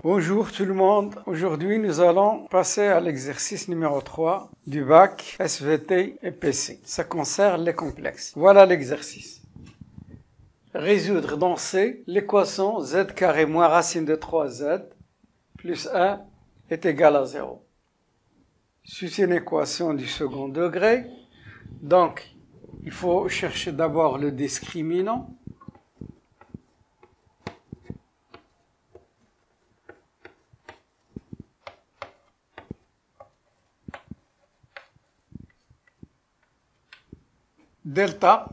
Bonjour tout le monde, aujourd'hui nous allons passer à l'exercice numéro 3 du bac SVT et PC. Ça concerne les complexes. Voilà l'exercice. Résoudre dans C l'équation z carré moins racine de 3z plus 1 est égal à 0. C'est une équation du second degré, donc il faut chercher d'abord le discriminant. Delta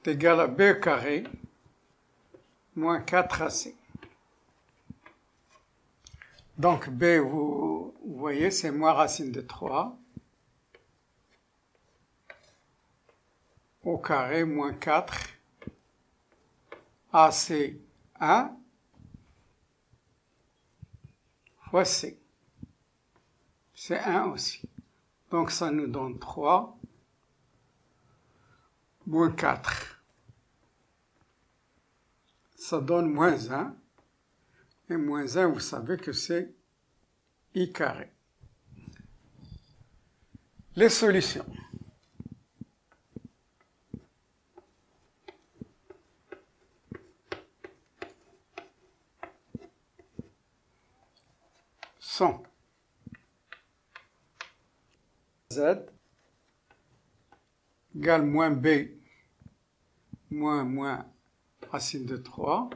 est égal à b carré moins 4ac. Donc b, vous voyez, c'est moins racine de 3 au carré moins 4 ac 1 fois c. C'est 1 aussi. Donc ça nous donne 3 moins 4. Ça donne moins 1. Et moins 1, vous savez que c'est I carré. Les solutions. Sont Z égale moins B moins racine de 3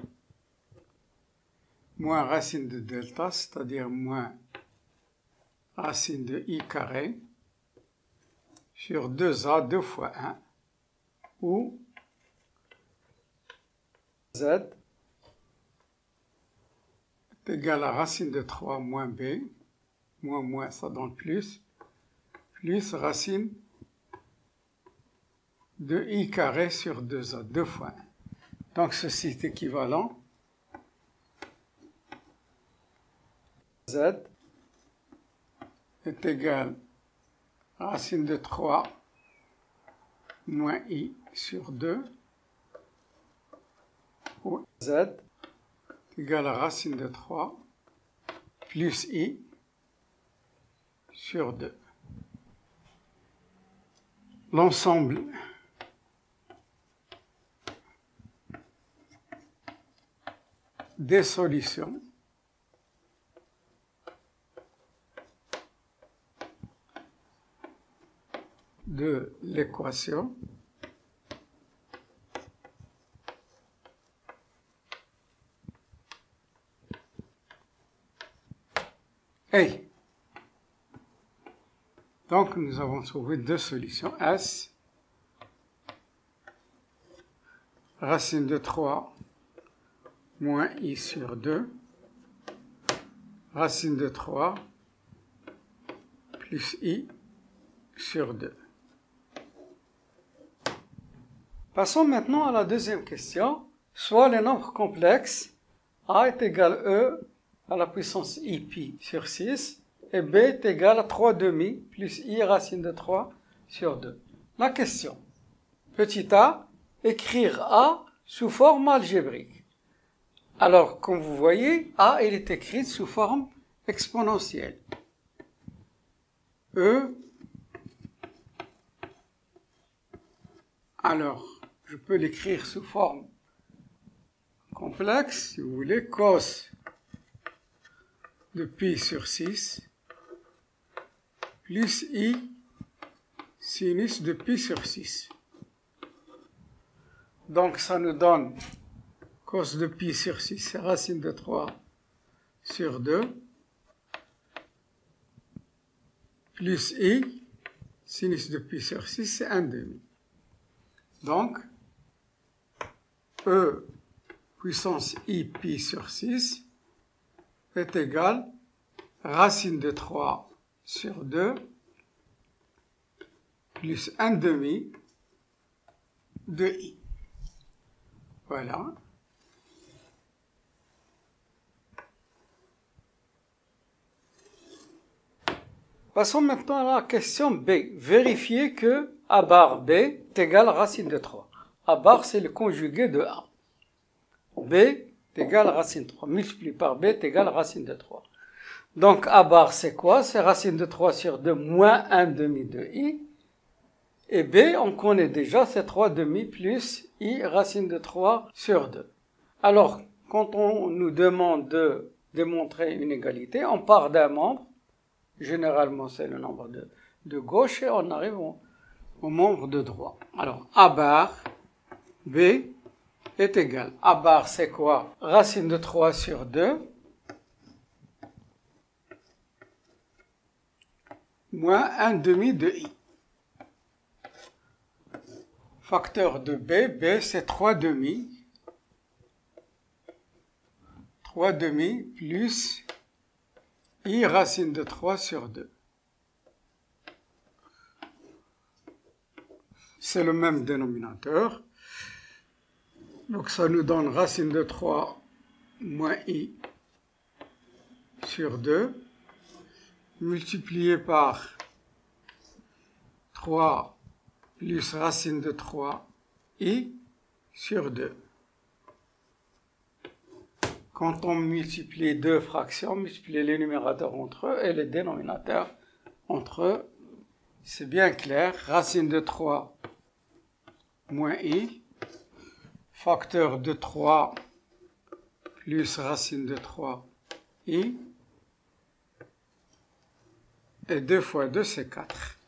moins racine de delta, c'est-à-dire moins racine de I carré sur 2A 2 fois 1 ou Z est égal à racine de 3 moins B moins ça donne plus racine de I carré sur 2A 2 fois 1. Donc ceci est équivalent. Z est égal à racine de 3 moins I sur 2 ou Z est égal à racine de 3 plus I sur 2. L'ensemble des solutions de l'équation est. Donc nous avons trouvé deux solutions. S racine de 3 moins I sur 2 racine de 3 plus I sur 2. Passons maintenant à la deuxième question. Soit les nombres complexes A est égal à E à la puissance I pi sur 6 et B est égal à 3 demi plus I racine de 3 sur 2. La question. Petit a, écrire A sous forme algébrique. Alors, comme vous voyez, A il est écrit sous forme exponentielle. E, alors, je peux l'écrire sous forme complexe, si vous voulez, cos de pi sur 6 plus I sinus de pi sur 6. Donc ça nous donne cos de pi sur 6, c'est racine de 3 sur 2, plus I sinus de pi sur 6, c'est 1 demi. Donc, E puissance I pi sur 6 est égal racine de 3 sur 2 plus 1 demi de I. Voilà. Passons maintenant à la question B. Vérifiez que A bar B est égal à racine de 3. A bar, c'est le conjugué de A. B est égal à racine de 3. Multiplié par b est égal à racine de 3. Donc a bar c'est quoi? C'est racine de 3 sur 2 moins 1 demi de i. Et b, on connaît déjà, c'est 3 demi plus i racine de 3 sur 2. Alors, quand on nous demande de démontrer une égalité, on part d'un membre. Généralement, c'est le nombre de gauche et on arrive au membre de droite. Alors, a bar, b est égal. A bar, c'est quoi? Racine de 3 sur 2 moins 1 demi de i. Facteur de b c'est 3 demi. 3 demi plus i racine de 3 sur 2. C'est le même dénominateur. Donc ça nous donne racine de 3 moins i sur 2 multiplié par 3 plus racine de 3 i sur 2. Quand on multiplie deux fractions, on multiplie les numérateurs entre eux et les dénominateurs entre eux. C'est bien clair. Racine de 3 moins i, facteur de 3 plus racine de 3 i, et 2 fois 2 c'est 4.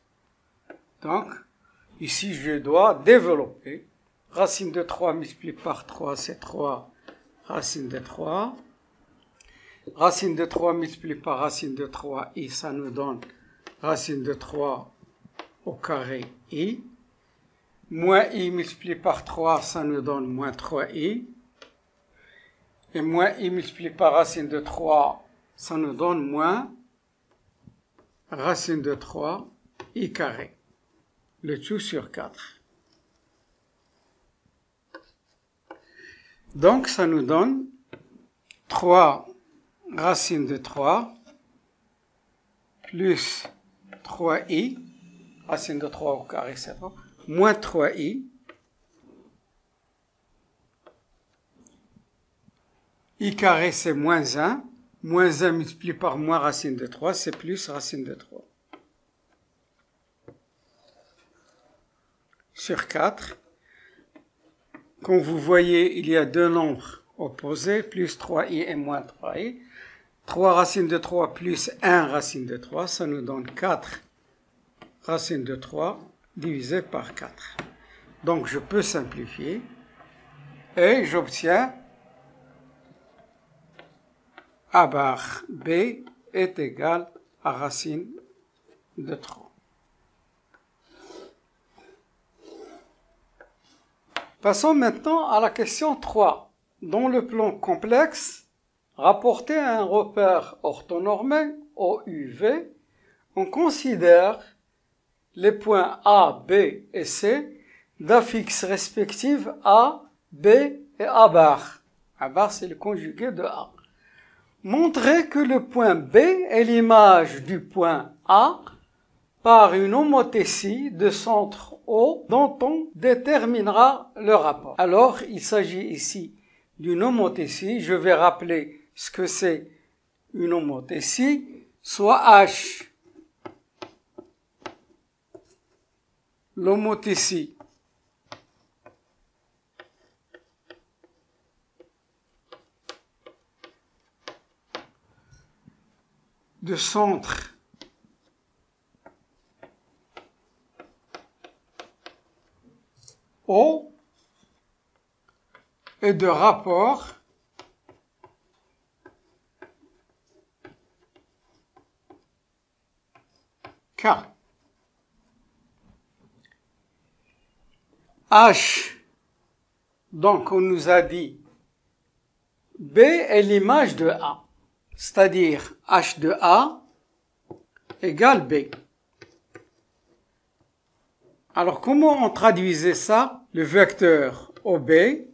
Donc, ici je dois développer. Racine de 3 multiplié par 3 c'est 3 racine de 3. Racine de 3 multiplié par racine de 3 i, ça nous donne racine de 3 au carré i. Moins i multiplié par 3, ça nous donne moins 3i. Et moins i multiplié par racine de 3, ça nous donne moins racine de 3 i carré. Le tout sur 4. Donc, ça nous donne 3 racine de 3 plus 3i, racine de 3 au carré, c'est bon, moins 3i, i carré c'est moins 1 multiplié par moins racine de 3, c'est plus racine de 3. Sur 4. Comme vous voyez, il y a deux nombres opposés, plus 3i et moins 3i. 3 racine de 3 plus 1 racine de 3, ça nous donne 4 racine de 3 divisé par 4. Donc je peux simplifier et j'obtiens a bar b est égal à racine de 3. Passons maintenant à la question 3. Dans le plan complexe, rapporté à un repère orthonormé, OUV, on considère les points A, B et C d'affixes respectives A, B et A bar. A bar, c'est le conjugué de A. Montrer que le point B est l'image du point A par une homothétie de centre O dont on déterminera le rapport. Alors, il s'agit ici d'une homothétie. Je vais rappeler ce que c'est une homothétie, soit H, l'homothétie de centre O et de rapport K. H, donc on nous a dit B est l'image de A, c'est-à-dire H de A égale B. Alors, comment on traduisait ça? Le vecteur OB est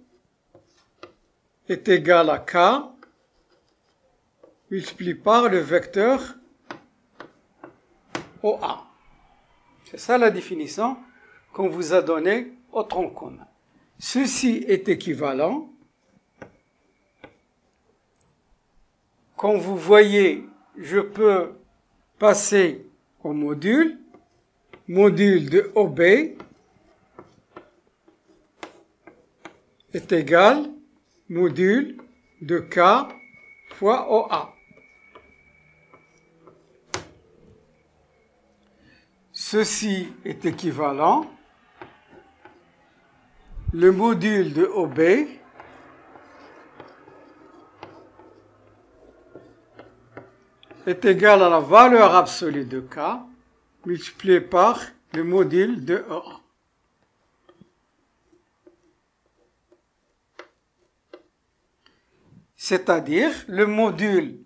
égal à K multiplié par le vecteur OA. C'est ça la définition qu'on vous a donnée au tronc commun. Ceci est équivalent Comme vous voyez, je peux passer au module de OB est égal module de K fois OA. Ceci est équivalent. Le module de OB est égal à la valeur absolue de K multiplié par le module de OA. C'est-à-dire le module,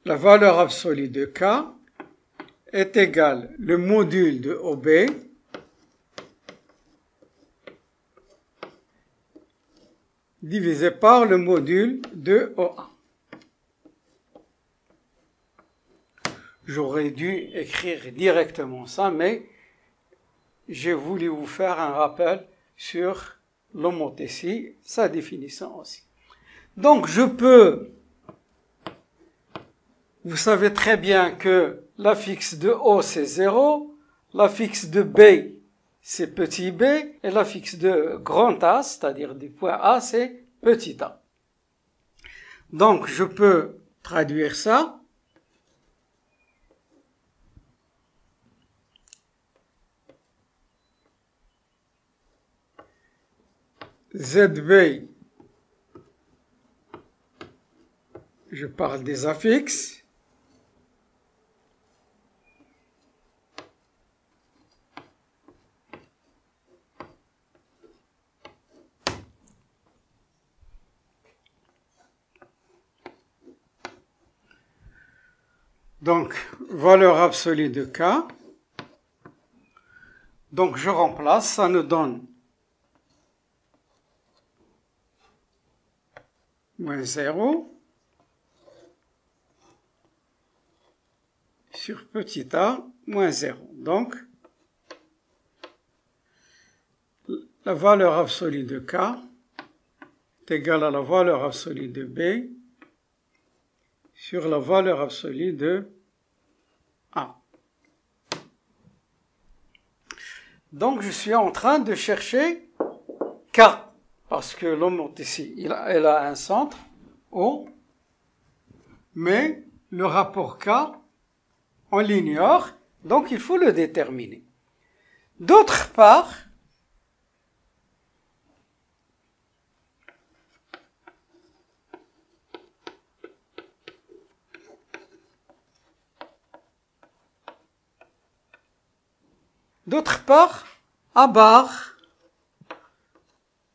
la valeur absolue de K est égal le module de OB divisé par le module de OA. J'aurais dû écrire directement ça, mais j'ai voulu vous faire un rappel sur l'homothétie, sa définition aussi. Donc je peux, vous savez très bien que l'affixe de O c'est 0, l'affixe de B c'est petit b, et l'affixe de grand A, c'est-à-dire du point A, c'est petit a. Donc je peux traduire ça. ZB, je parle des affixes. Donc, valeur absolue de K. Donc, je remplace, ça nous donne moins 0 sur petit a moins 0. Donc, la valeur absolue de K est égale à la valeur absolue de B sur la valeur absolue de A. Donc, je suis en train de chercher K, parce que l'homothétie, elle a un centre, O, mais le rapport K, on l'ignore, donc il faut le déterminer. D'autre part, A bar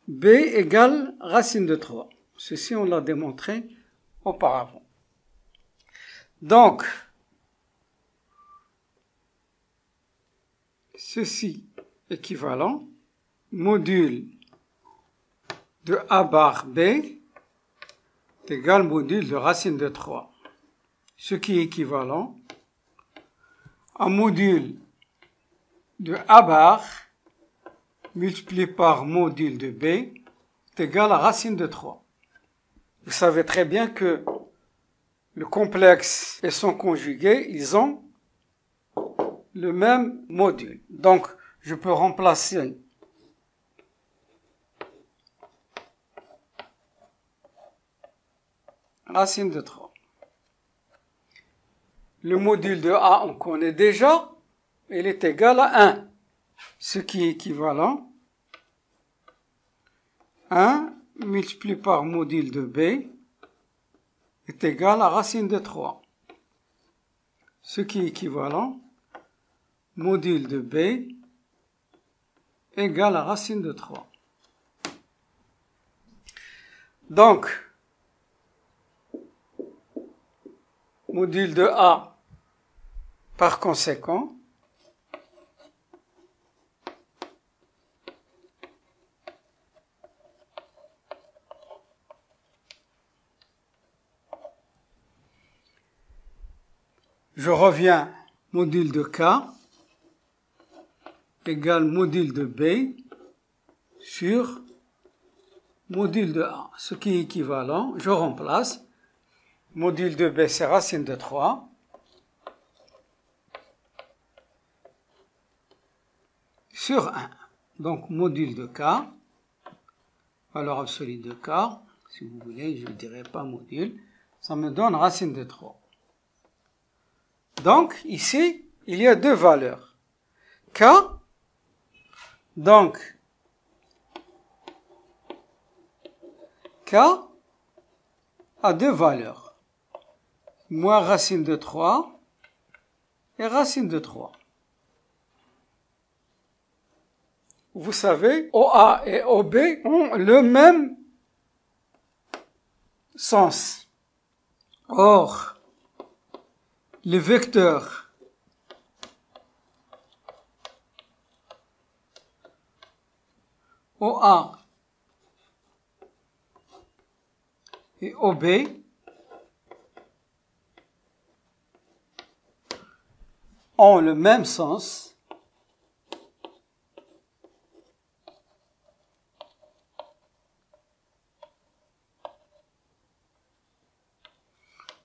B égale racine de 3. Ceci, on l'a démontré auparavant. Donc, ceci équivalent, module de A bar B est égal module de racine de 3. Ce qui est équivalent à module de A bar multiplié par module de B est égal à racine de 3. Vous savez très bien que le complexe et son conjugué, ils ont le même module. Donc, je peux remplacer racine de 3. Le module de A, on connaît déjà, il est égal à 1, ce qui est équivalent 1 multiplié par module de B est égal à racine de 3, ce qui est équivalent module de B égale à racine de 3. Donc, module de A, par conséquent, je reviens, module de K égale module de B sur module de A, ce qui est équivalent, je remplace, Module de B, c'est racine de 3. Sur 1. Donc, module de K. Valeur absolue de K. Si vous voulez, je ne dirai pas module. Ça me donne racine de 3. Donc, ici, il y a deux valeurs. K. Donc, K a deux valeurs. Moins racine de 3 et racine de 3. Vous savez, OA et OB ont le même sens. Or, le vecteur OA et OB ont le même sens.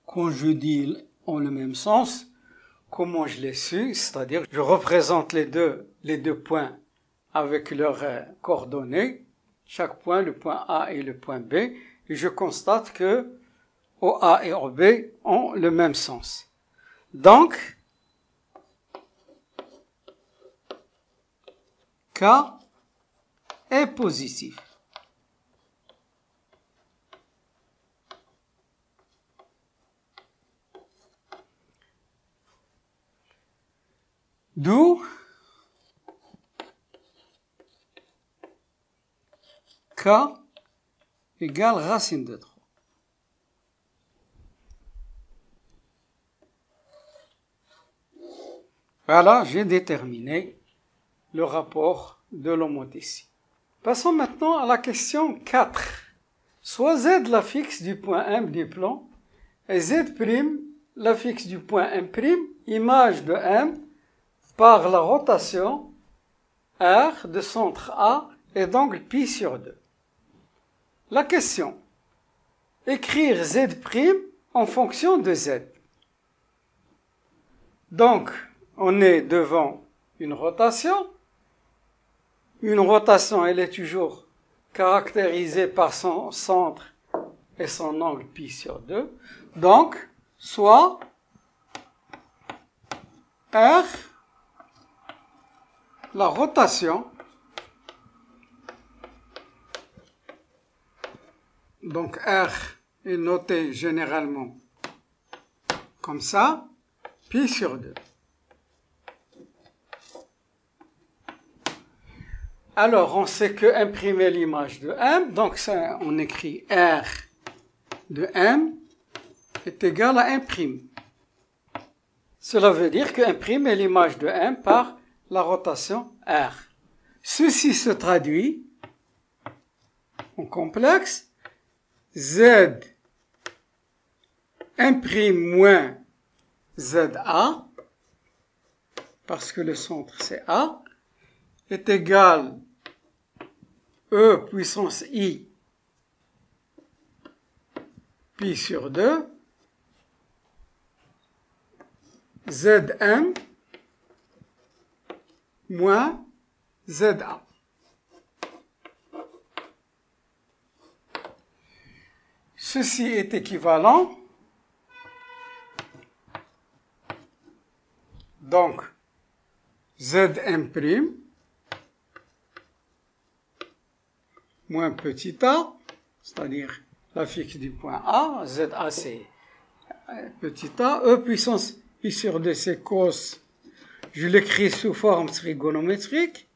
Quand je dis ont le même sens, comment je l'ai su? C'est-à-dire, je représente les deux points avec leurs coordonnées, chaque point, le point A et le point B, et je constate que OA et OB ont le même sens. Donc, K est positif. D'où K égale racine de 3. Voilà, j'ai déterminé le rapport de l'homothétie. Passons maintenant à la question 4. Soit Z la fixe du point M du plan et Z' la fixe du point M', image de M, par la rotation R de centre A et d'angle pi sur 2. La question, écrire Z' en fonction de Z. Donc, on est devant une rotation. Une rotation, elle est toujours caractérisée par son centre et son angle pi sur 2. Donc, soit R, la rotation, donc R est noté généralement comme ça, pi sur 2. Alors, on sait que imprimer l'image de M, donc ça, on écrit R de M est égal à M'. Cela veut dire que M' est l'image de M par la rotation R. Ceci se traduit en complexe Z M' moins ZA, parce que le centre c'est A, est égal E puissance I pi sur 2 Zm moins ZA. Ceci est équivalent. Donc, Zm' moins petit a, c'est-à-dire la fixe du point A, ZA c'est petit a, E puissance pi sur 2 c'est cos, je l'écris sous forme trigonométrique,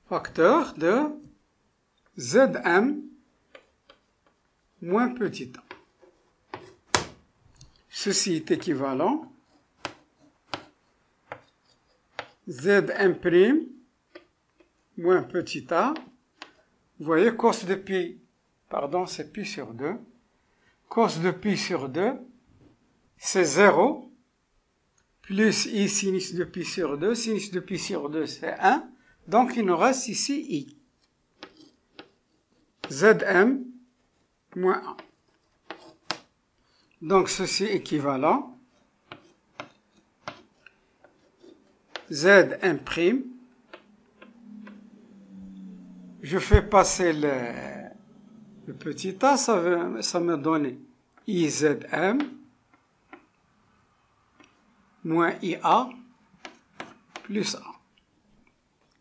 facteur de Zm moins petit a. Ceci est équivalent. Zm' moins petit a. Vous voyez, cos de pi, pardon, c'est pi sur 2. Cos de pi sur 2, c'est 0. Plus i sinus de pi sur 2. Sinus de pi sur 2, c'est 1. Donc, il nous reste ici i. Zm moins A. Donc ceci est équivalent. Zm'. Je fais passer le petit a, ça me donne Izm moins Ia plus A.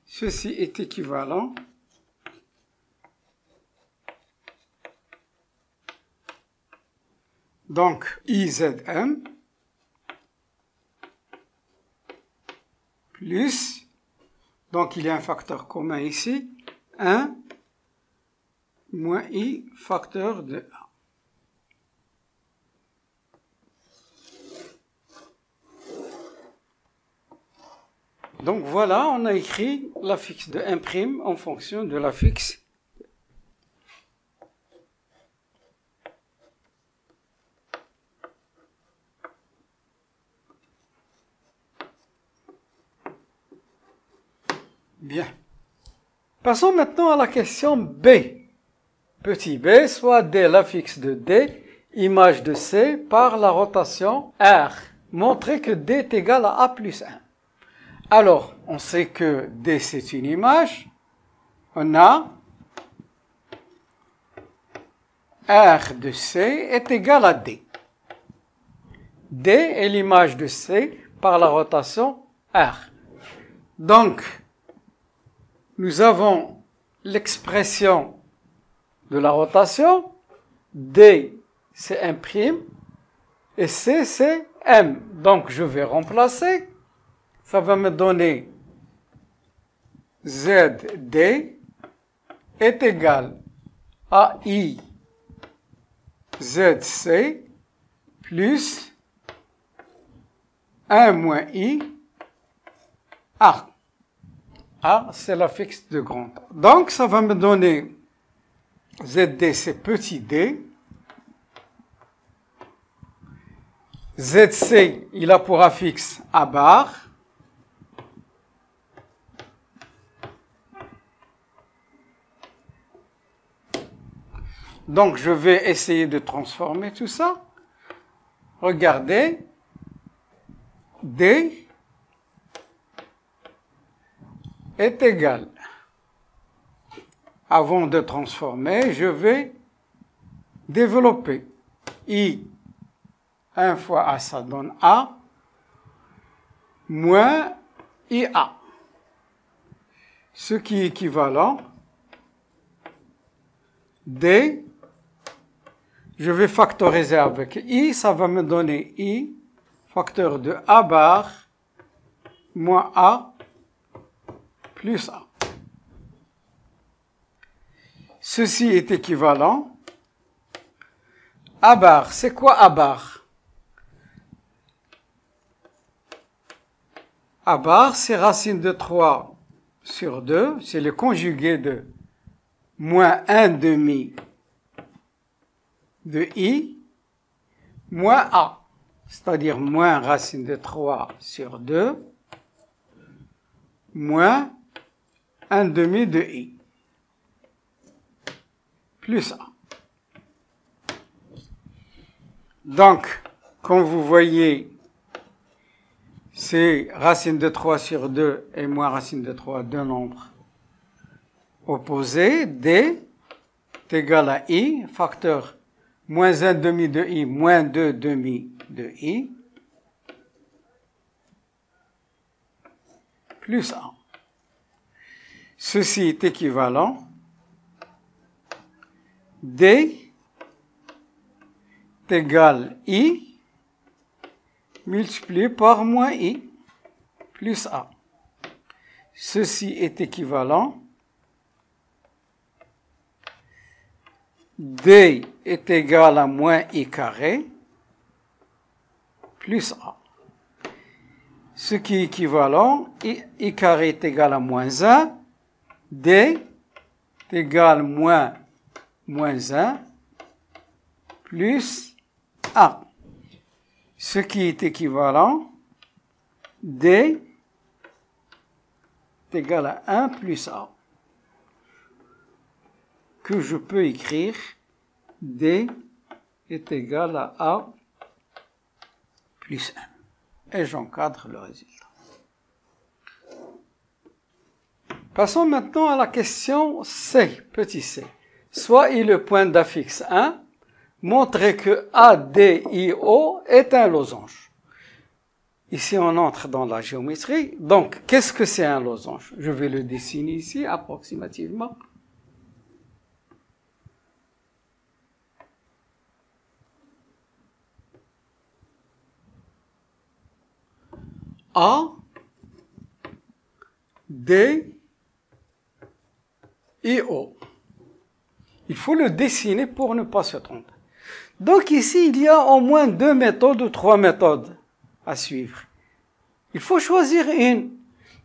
Ceci est équivalent. Donc, IZM plus, donc il y a un facteur commun ici, 1 moins I facteur de A. Donc voilà, on a écrit la fixe de 1' en fonction de la fixe. Bien. Passons maintenant à la question B. Petit b, soit D la fixe de D, image de C, par la rotation R. Montrer que D est égal à A plus 1. Alors, on sait que D c'est une image. On a R de C est égal à D. D est l'image de C par la rotation R. Donc, nous avons l'expression de la rotation. D c'est 1' et C c'est M. Donc, je vais remplacer. Ça va me donner ZD est égal à I ZC plus 1 moins I A. A, c'est la fixe de grand A. Donc, ça va me donner ZD, c'est petit d. ZC, il a pour affixe A bar. Donc, je vais essayer de transformer tout ça. Regardez. D est égal. Avant de transformer, je vais développer. I, 1 fois A, ça donne A, moins IA. Ce qui est équivalent. D, je vais factoriser avec I, ça va me donner I, facteur de A bar, moins A, plus A. Ceci est équivalent. A bar, c'est quoi A bar? A bar, c'est racine de 3 sur 2, c'est le conjugué de moins 1 demi de I, moins A, c'est-à-dire moins racine de 3 sur 2, moins 1 demi de I, plus A. Donc, comme vous voyez, c'est racine de 3 sur 2 et moins racine de 3, deux nombres opposés. D est égal à I, facteur moins 1 demi de I, moins 2 demi de I, plus A. Ceci est équivalent. D est égal à I multiplié par moins I plus A. Ceci est équivalent. D est égal à moins I carré plus A. Ce qui est équivalent, I carré est égal à moins 1, D est égal à moins 1 plus A. Ce qui est équivalent, D est égal à 1 plus A. que je peux écrire D est égal à A plus 1. Et j'encadre le résultat. Passons maintenant à la question C, petit c. Soyez le point d'affixe 1, montrez que ADIO est un losange. Ici, on entre dans la géométrie. Donc, qu'est-ce que c'est un losange? Je vais le dessiner ici, approximativement. A, D, I, O. Il faut le dessiner pour ne pas se tromper. Donc ici, il y a au moins 2 méthodes ou 3 méthodes à suivre. Il faut choisir une.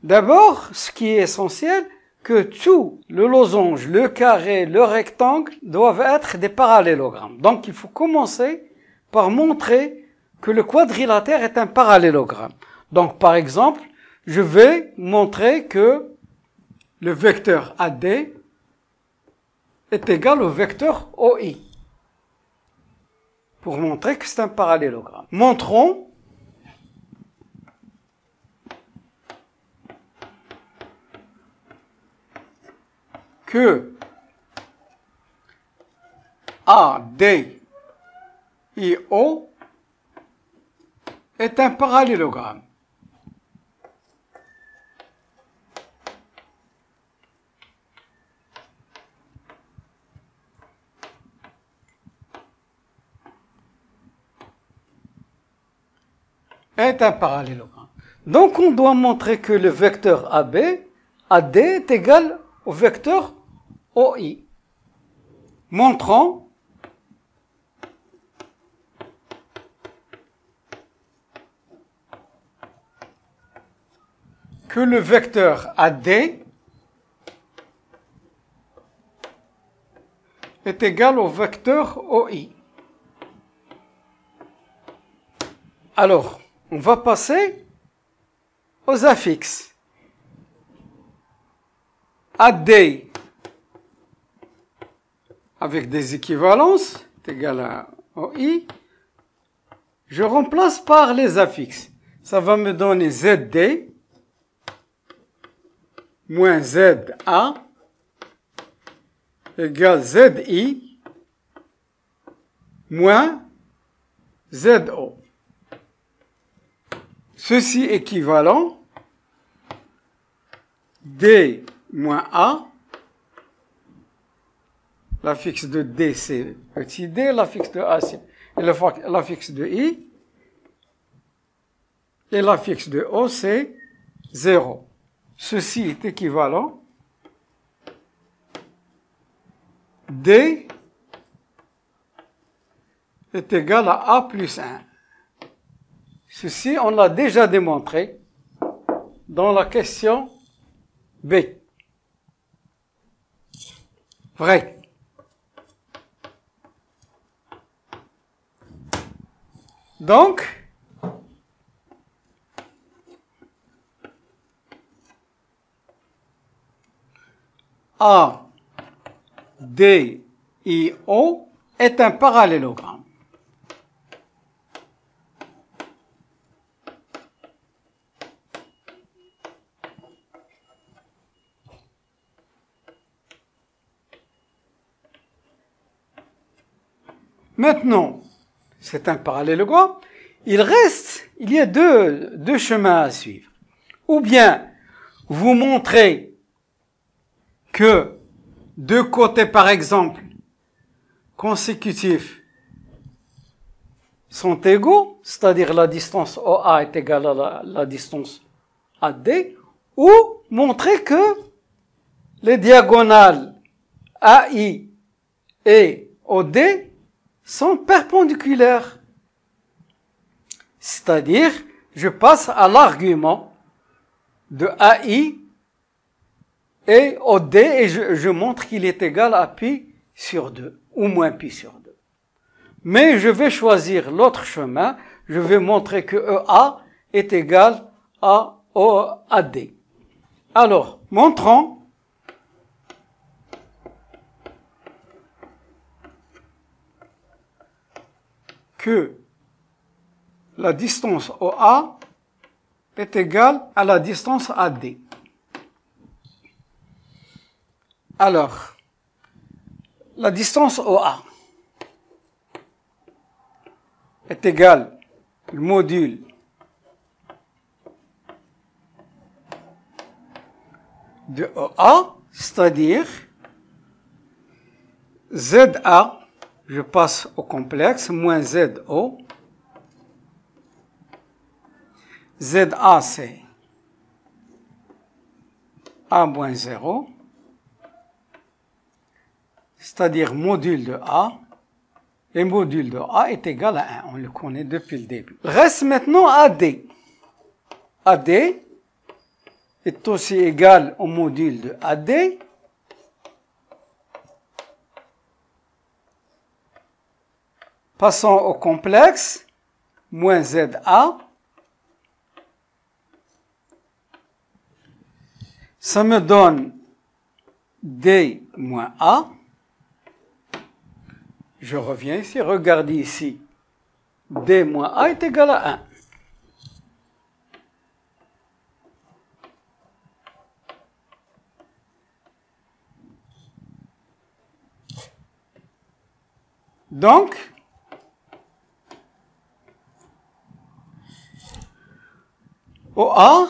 D'abord, ce qui est essentiel, que tout, le losange, le carré, le rectangle, doivent être des parallélogrammes. Donc il faut commencer par montrer que le quadrilatère est un parallélogramme. Donc par exemple, je vais montrer que le vecteur AD est égal au vecteur OI. Pour montrer que c'est un parallélogramme. Montrons que ADIO est un parallélogramme. Est un parallélogramme. Donc on doit montrer que le vecteur AB, AD est égal au vecteur OI. Montrons que le vecteur AD est égal au vecteur OI. Alors, on va passer aux affixes. AD avec des équivalences est égal à OI. Je remplace par les affixes. Ça va me donner ZD moins ZA égale ZI moins ZO. Ceci équivalent, D moins A, l'affixe de D c'est petit d, l'affixe de A c'est l'affixe de I, et l'affixe de O c'est 0. Ceci est équivalent, D est égal à A plus 1. Ceci, on l'a déjà démontré dans la question B. Vrai. Donc, A, D, I, O est un parallélogramme. Maintenant, c'est un parallélogramme. Il y a deux chemins à suivre. Ou bien, vous montrez que deux côtés, par exemple, consécutifs, sont égaux, c'est-à-dire la distance OA est égale à la distance AD, ou montrer que les diagonales AI et OD sont perpendiculaires. C'est-à-dire, je passe à l'argument de AI et OD et je montre qu'il est égal à pi sur 2 ou moins pi sur 2. Mais je vais choisir l'autre chemin, je vais montrer que EA est égal à OAD. Alors, montrons que la distance OA est égale à la distance AD. Alors, la distance OA est égale au module de OA, c'est-à-dire ZA, je passe au complexe, moins ZO. ZA, c'est A moins 0, c'est-à-dire module de A, et module de A est égal à 1, on le connaît depuis le début. Reste maintenant AD. AD est aussi égal au module de AD, passons au complexe, moins ZA, ça me donne D moins A. Je reviens ici, regardez ici. D moins A est égal à 1. Donc, OA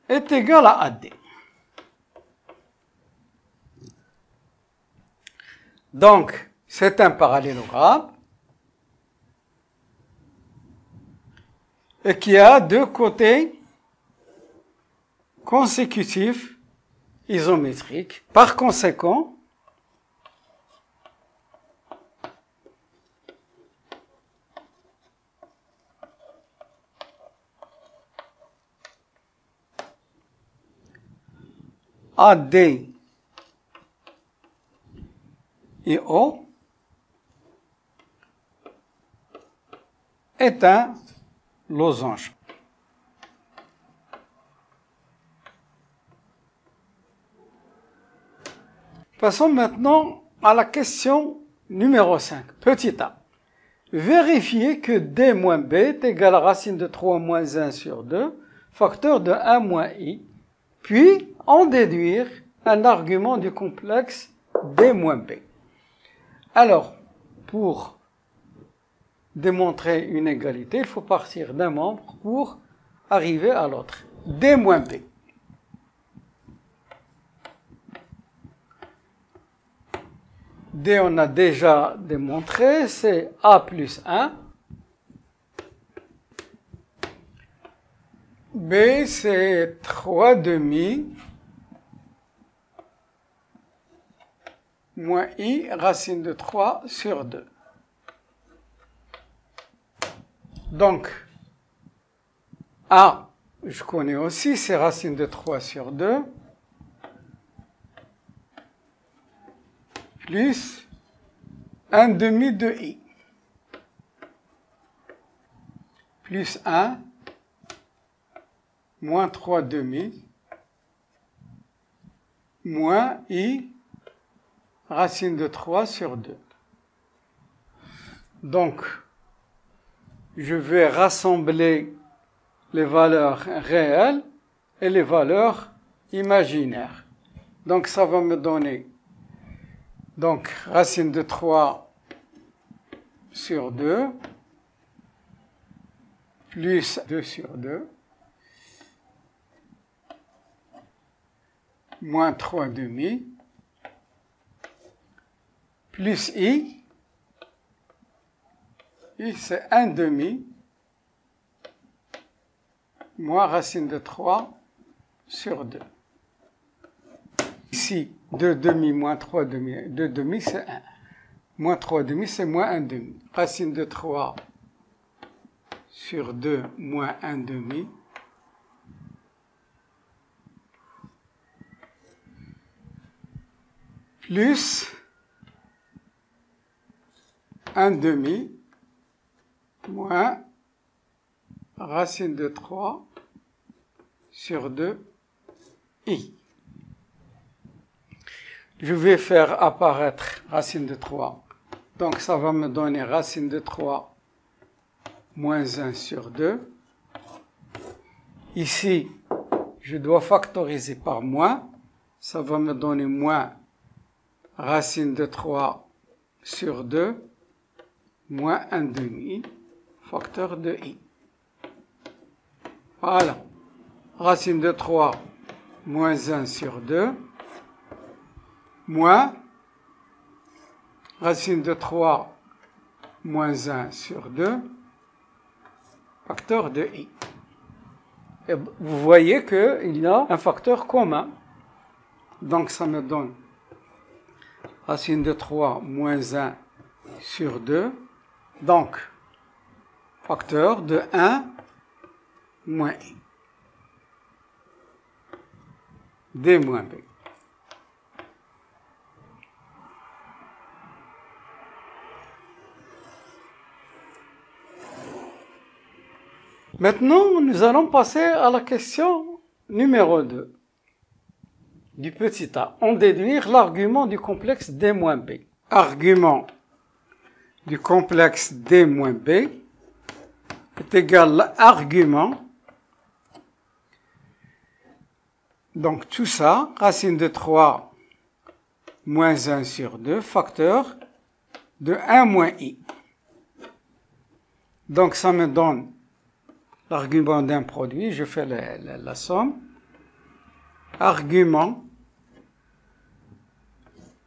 est égal à AD. Donc, c'est un parallélogramme et qui a deux côtés consécutifs isométriques. Par conséquent, AD et O est un losange. Passons maintenant à la question numéro 5. Petit a. Vérifiez que D moins B est égal à racine de 3 moins 1 sur 2, facteur de 1 moins I, puis en déduire un argument du complexe D moins B. Alors, pour démontrer une égalité, il faut partir d'un membre pour arriver à l'autre. D moins B. D, on a déjà démontré, c'est A plus 1. B, c'est 3 demi moins I, racine de 3 sur 2. Donc, A, je connais aussi, c'est racine de 3 sur 2, plus 1 demi de I, plus 1, moins 3 demi, moins I, racine de 3 sur 2. Donc, je vais rassembler les valeurs réelles et les valeurs imaginaires. Donc, ça va me donner donc racine de 3 sur 2 plus 2 sur 2 moins 3 demi plus I c'est 1 demi moins racine de 3 sur 2. Ici, 2 demi moins 3 demi, 2 demi c'est 1. Moins 3 demi c'est moins 1 demi. Racine de 3 sur 2 moins 1 demi. Plus 1 demi moins racine de 3 sur 2 I. Je vais faire apparaître racine de 3 Donc ça va me donner racine de 3 moins 1 sur 2. Ici, je dois factoriser par moins. Ça va me donner moins racine de 3 sur 2 moins 1 demi, facteur de i. Voilà. Racine de 3 moins 1 sur 2 moins racine de 3 moins 1 sur 2 facteur de i. Et vous voyez qu'il y a un facteur commun. Donc ça me donne racine de 3 moins 1 sur 2. Donc, facteur de 1 moins i. D moins b. Maintenant, nous allons passer à la question numéro 2 du petit a. En déduire l'argument du complexe D moins B. Argument du complexe D moins B est égal à l'argument. Donc tout ça, racine de 3 moins 1 sur 2, facteur de 1 moins i. Donc ça me donne l'argument d'un produit, je fais la somme. Argument,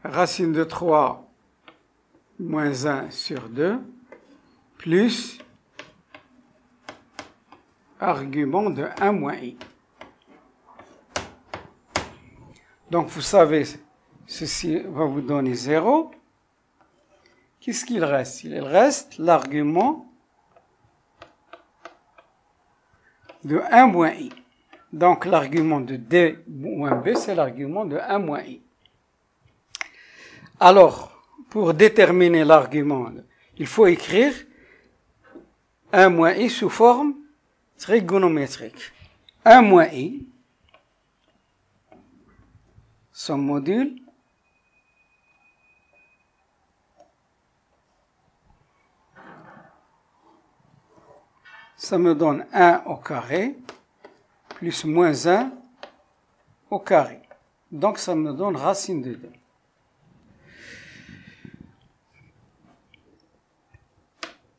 racine de 3 moins 1 sur 2, plus argument de 1 moins i. Donc vous savez, ceci va vous donner 0. Qu'est-ce qu'il reste? Il reste l'argument de 1 moins i. Donc l'argument de D moins B, c'est l'argument de 1 moins i. Alors, pour déterminer l'argument, il faut écrire 1 moins i sous forme trigonométrique. 1 moins i, son module, ça me donne 1 au carré, plus moins 1 au carré. Donc ça me donne racine de 2.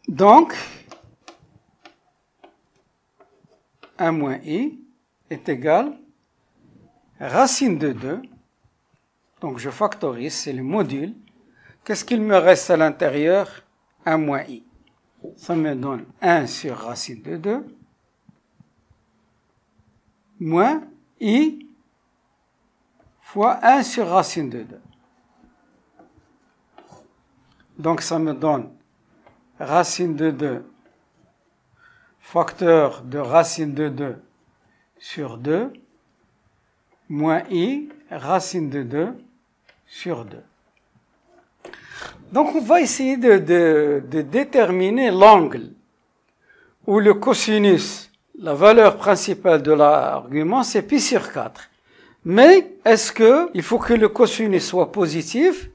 Donc, 1 moins i est égal à racine de 2. Donc je factorise, c'est le module. Qu'est-ce qu'il me reste à l'intérieur? 1 moins i. Ça me donne 1 sur racine de 2 moins i fois 1 sur racine de 2. Donc ça me donne racine de 2 facteur de racine de 2 sur 2 moins i racine de 2 sur 2. Donc on va essayer de déterminer l'angle où le cosinus, la valeur principale de l'argument, c'est pi sur 4. Mais est-ce que il faut que le cosinus soit positif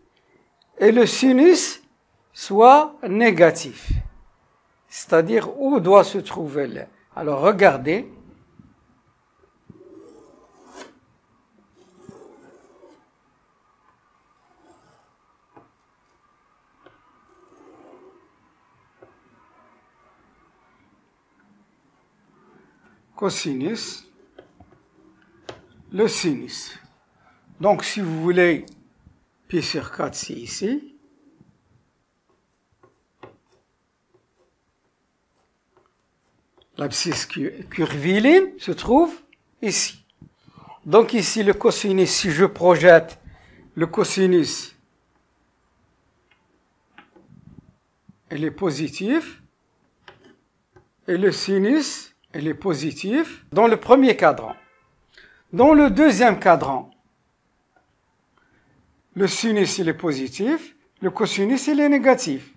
et le sinus soit négatif? C'est-à-dire où doit se trouver le... Alors regardez. Cosinus, le sinus. Donc si vous voulez, pi sur 4 c'est ici. L'abscisse curviline se trouve ici. Donc ici le cosinus, si je projette le cosinus, il est positif, et le sinus, il est positif dans le premier cadran. Dans le deuxième cadran, le sinus il est positif, le cosinus il est négatif.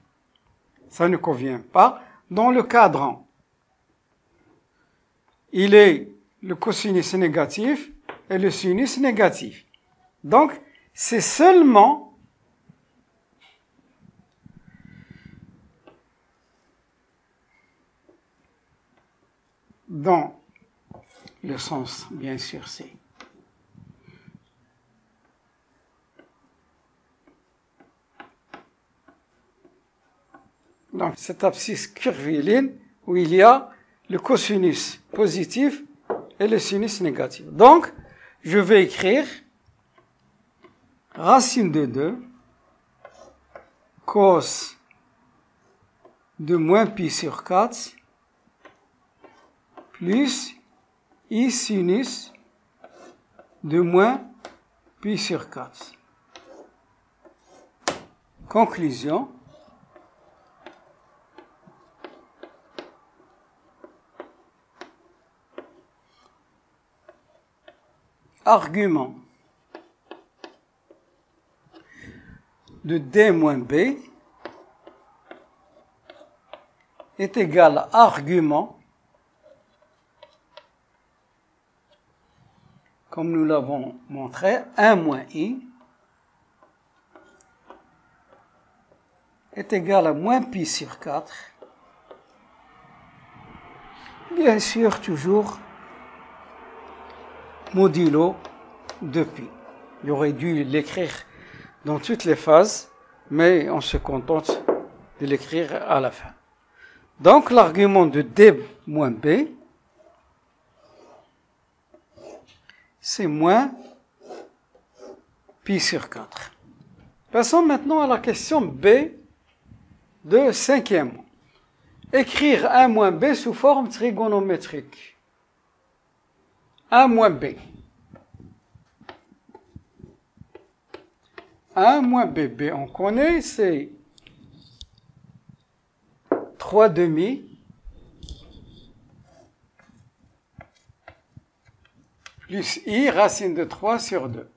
Ça ne convient pas. Dans le cadran, le cosinus négatif et le sinus négatif. Donc, c'est seulement dans le sens, bien sûr, c'est donc cette abscisse curviligne où il y a le cosinus positif et le sinus négatif. Donc, je vais écrire racine de 2 cos de moins pi sur 4 plus I sinus de moins pi sur 4. Conclusion. Argument de D moins B est égal à argument, comme nous l'avons montré, 1 moins I est égal à moins pi sur 4. Bien sûr, toujours modulo de pi. Il aurait dû l'écrire dans toutes les phases, mais on se contente de l'écrire à la fin. Donc, l'argument de D moins B, c'est moins pi sur 4. Passons maintenant à la question B de 5e. Écrire 1 moins B sous forme trigonométrique. 1 moins B. 1 moins B. B, on connaît, c'est 3 demi plus I racine de 3 sur 2.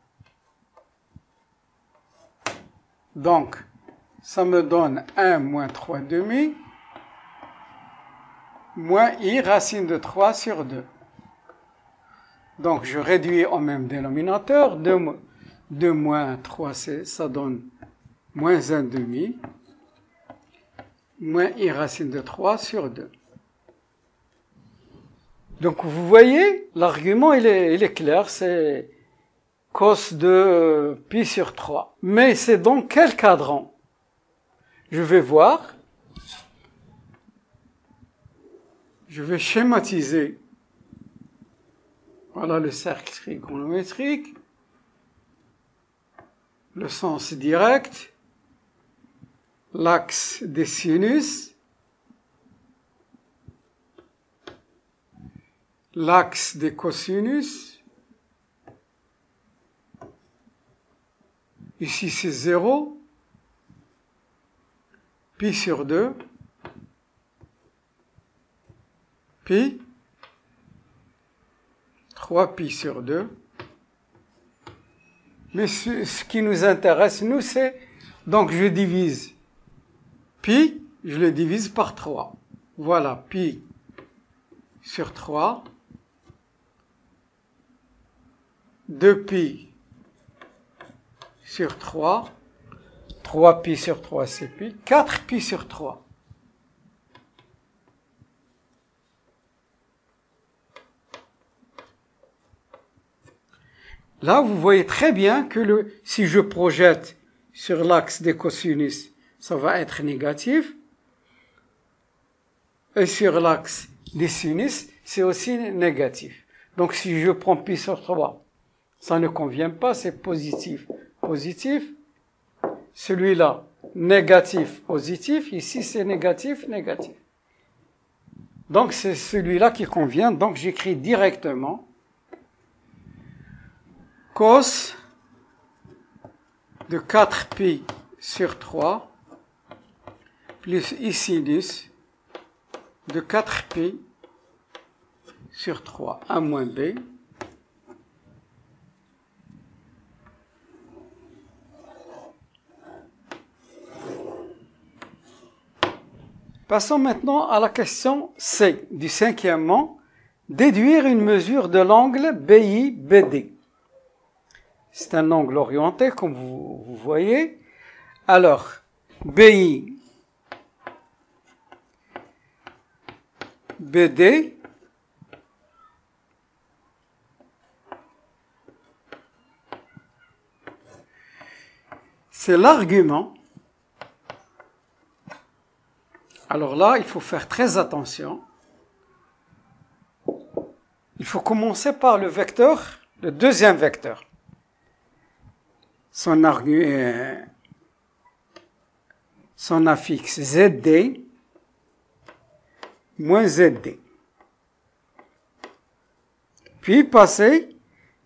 Donc, ça me donne 1 moins 3 demi moins I racine de 3 sur 2. Donc, je réduis au même dénominateur. 2 moins 3, ça donne moins 1 demi, moins I racine de 3 sur 2. Donc, vous voyez, l'argument, il est clair, c'est cos de pi sur 3. Mais c'est dans quel cadran? Je vais voir. Je vais schématiser. Voilà le cercle trigonométrique, le sens direct, l'axe des sinus, l'axe des cosinus, ici c'est 0, pi sur 2, pi, 3 pi sur 2. Mais ce qui nous intéresse, nous, c'est, donc je divise pi, je le divise par 3. Voilà, pi sur 3, 2 pi sur 3, 3 pi sur 3 c'est pi, 4 pi sur 3. Là, vous voyez très bien que si je projette sur l'axe des cosinus, ça va être négatif. Et sur l'axe des sinus, c'est aussi négatif. Donc, si je prends pi sur 3, ça ne convient pas, c'est positif. Positif. Celui-là, négatif, positif. Ici, c'est négatif, négatif. Donc, c'est celui-là qui convient. Donc, j'écris directement cos de 4pi sur 3 plus I sinus de 4pi sur 3, 1 moins B. Passons maintenant à la question C du 5e. Déduire une mesure de l'angle BI-BD. C'est un angle orienté, comme vous voyez. Alors, BI, BD, c'est l'argument. Alors là, il faut faire très attention. Il faut commencer par le vecteur, le deuxième vecteur. Son affixe ZD moins ZD. Puis passer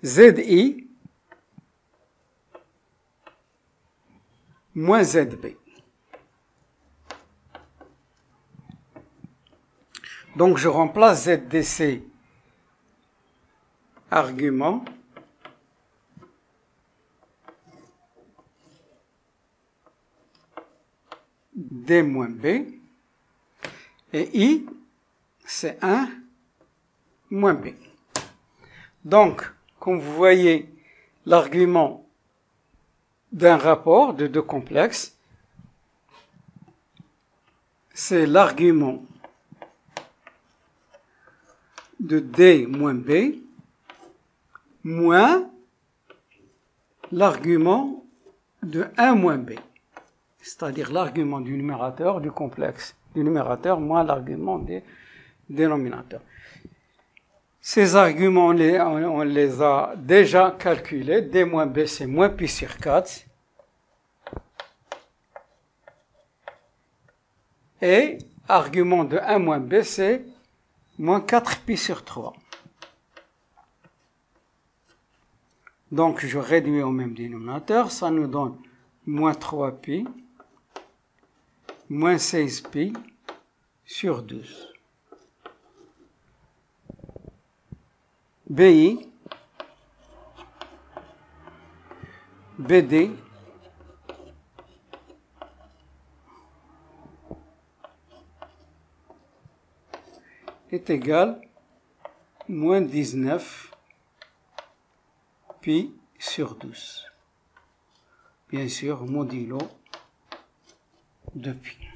ZI moins ZB. Donc je remplace ZDC argument D moins B et I c'est 1 moins B. Donc, comme vous voyez, l'argument d'un rapport de deux complexes, c'est l'argument de D moins B moins l'argument de 1 moins B, c'est-à-dire l'argument du numérateur du complexe, du numérateur moins l'argument des dénominateurs. Ces arguments, on les a déjà calculés. D moins B, c'est moins pi sur 4. Et argument de 1 moins B, c'est moins 4 pi sur 3. Donc, je réduis au même dénominateur. Ça nous donne moins 3 pi, moins 16 pi sur 12. BI, BD, est égal à moins 19 pi sur 12. Bien sûr, modulo de pi.